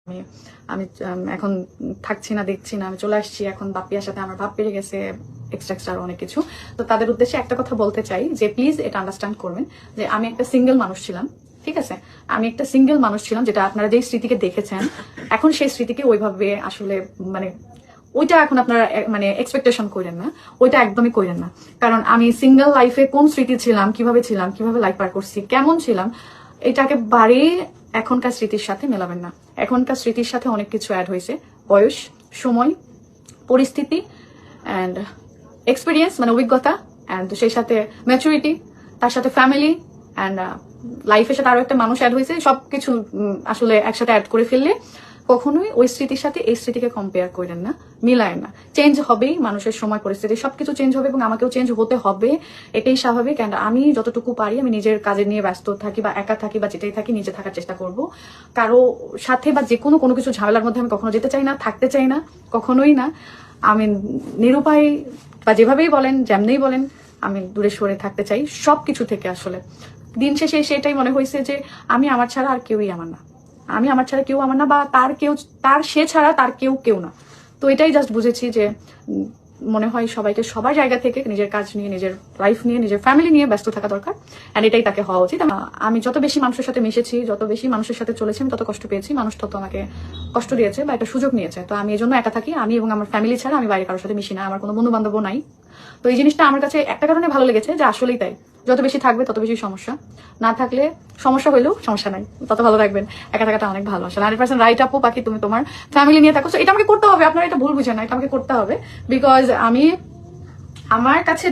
আমি আমি এখন থাকছি না, দেখছি না, আমি চলে আসছি। এখন বাপ্পিয়ার সাথে আমার ভাব পেরে গেছে, এক্সট্রা অনেক কিছু। তো তাদের উদ্দেশ্যে একটা কথা বলতে চাই যে প্লিজ এটা আন্ডারস্ট্যান্ড করবেন যে আমি একটা সিঙ্গেল মানুষ ছিলাম, ঠিক আছে? আমি একটা সিঙ্গেল মানুষ ছিলাম, যেটা আপনারা যেই স্মৃতিকে দেখেছেন এখন সেই স্মৃতিকে ওইভাবে আসলে মানে ওইটা এখন আপনারা মানে এক্সপেকটেশন করেন না, ওইটা একদমই করেন না। কারণ আমি সিঙ্গেল লাইফে কোন স্মৃতি ছিলাম, কিভাবে লাইফ পার করছি, কেমন ছিলাম, এটাকে বাড়ি এখনকার স্মৃতির সাথে মেলাবেন না। এখনকার স্মৃতির সাথে অনেক কিছু অ্যাড হয়েছে, বয়স, সময়, পরিস্থিতি অ্যান্ড এক্সপিরিয়েন্স মানে অভিজ্ঞতা, অ্যান্ড সেই সাথে ম্যাচুরিটি, তার সাথে ফ্যামিলি অ্যান্ড লাইফের সাথে আরো একটা মানুষ অ্যাড হয়েছে। সবকিছু আসলে একসাথে অ্যাড করে ফেললে কখনোই ওই স্মৃতির সাথে এই স্মৃতিকে কম্পেয়ার করেন না, মিলায় না। চেঞ্জ হবেই, মানুষের সময় পরিস্থিতি সবকিছু চেঞ্জ হবে এবং আমাকেও চেঞ্জ হতে হবে, এটাই স্বাভাবিক। অ্যান্ড আমি যতটুকু পারি আমি নিজের কাজে নিয়ে ব্যস্ত থাকি বা একা থাকি বা যেটাই থাকি নিজে থাকার চেষ্টা করব। কারো সাথে বা যে কোনো কিছু ঝামেলার মধ্যে আমি কখনো যেতে চাই না, থাকতে চাই না, কখনোই না। আমি নিরুপায় বা যেভাবেই বলেন, যেমনেই বলেন, আমি দূরে সরে থাকতে চাই সবকিছু থেকে। আসলে দিন শেষে সেটাই মনে হয়েছে যে আমি আমার ছাড়া আর কেউই আমার না, আমি আমার ছাড়া কেউ আমার না, বা তার সে ছাড়া তার কেউ না। তো এটাই জাস্ট বুঝেছি যে মনে হয় সবাইকে সবার জায়গা থেকে নিজের কাজ নিয়ে, নিজের লাইফ নিয়ে, নিজের ফ্যামিলি নিয়ে ব্যস্ত থাকা দরকার। অ্যান্ড এটাই তাকে হওয়া উচিত। আমি যত বেশি মানুষের সাথে মিশেছি, যত বেশি মানুষের সাথে চলেছি, আমি তত কষ্ট পেয়েছি, মানুষ তত আমাকে কষ্ট দিয়েছে বা একটা সুযোগ নিয়েছে। তো আমি এই জন্য একা থাকি, আমি এবং আমার ফ্যামিলি ছাড়া আমি বাইরে কারোর সাথে মিশি না, আমার কোনো বন্ধু বান্ধবও নাই। তো এই জিনিসটা আমার কাছে একটা কারণে ভালো লেগেছে যে আসলেই তাই, যত বেশি থাকবে তত বেশি সমস্যা, না থাকলে সমস্যা হইলেও সমস্যা নাই, তত ভালো রাখবেন। একা থাকাটা অনেক ভালো। আসলে 100% রাইট আপু পাখি, তুমি তোমার ফ্যামিলি নিয়ে থাকো, এটা আমাকে করতে হবে। আপনারা এটা ভুল বুঝেন না, এটা আমাকে করতে হবে। বিকজ আমি আমার কাছে